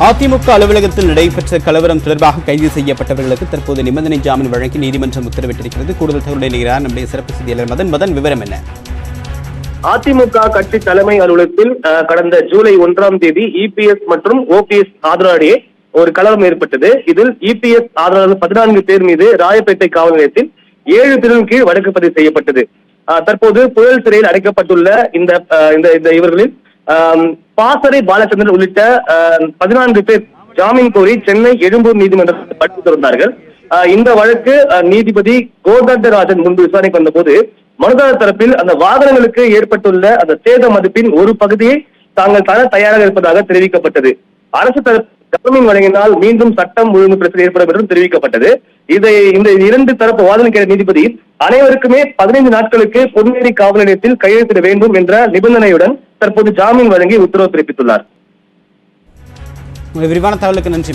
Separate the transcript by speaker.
Speaker 1: அதிமுக அலுவலகத்தில் நடைபெற்ற கலவரம் தொடர்பாக கைது செய்யப்பட்டவர்களுக்கு தற்போது நிபந்தனை ஜாமீன் வழங்கி நீதிமன்றம் உத்தரவிட்டிருக்கிறது. கூடுதல் தகவலை நிகழ்கிறார் நம்முடைய சிறப்பு செய்தியாளர் மதன். விவரம் என்ன?
Speaker 2: அதிமுக கட்சி தலைமை அலுவலகத்தில் கடந்த ஜூலை 1ஆம் தேதி இபிஎஸ் மற்றும் ஓபிஎஸ் ஆதரவாளர்களே ஒரு கலவரம் ஏற்பட்டது. இதில் இபிஎஸ் ஆதரவாளர்கள் 14 பேர் மீது ராயப்பேட்டை காவல் நிலையத்தில் 7 பிரிவின் கீழ் வழக்கு பதிவு செய்யப்பட்டது. தற்போது புழல் சிறையில் அடைக்கப்பட்டுள்ள இந்த இவர்களில் பாசறை பாலச்சந்திரன் உள்ளிட்ட 14 பேர் ஜாமீன் கோரி சென்னை எழும்பூர் நீதிமன்றத்தில் வழக்கு தொடர்ந்தார்கள். இந்த வழக்கு நீதிபதி கோதண்டராஜன் முன்பு விசாரணைக்கு வந்த போது மனுதாரர் தரப்பில் அந்த வாகனங்களுக்கு ஏற்பட்டுள்ள அந்த சேத மதிப்பின் ஒரு பகுதியை தாங்கள் தர தயாராக இருப்பதாக தெரிவிக்கப்பட்டது. அரசு தரப்பு ஜாமீன் வழங்கினால் மீண்டும் சட்டம் ஒழுங்கு பிரச்சனை ஏற்படும் என்றும் தெரிவிக்கப்பட்டது. இந்த 2 தரப்பு வாதனை கேட்ட நீதிபதி அனைவருக்குமே 15 நாட்களுக்கு பொன்னேரி காவல் நிலையத்தில் கையெழுத்திட வேண்டும் என்ற நிபந்தனையுடன் தற்போது ஜாமீன் வழங்கி உத்தரவு பிறப்பித்துள்ளார்.
Speaker 1: விரிவான தகவலுக்கு நன்றி.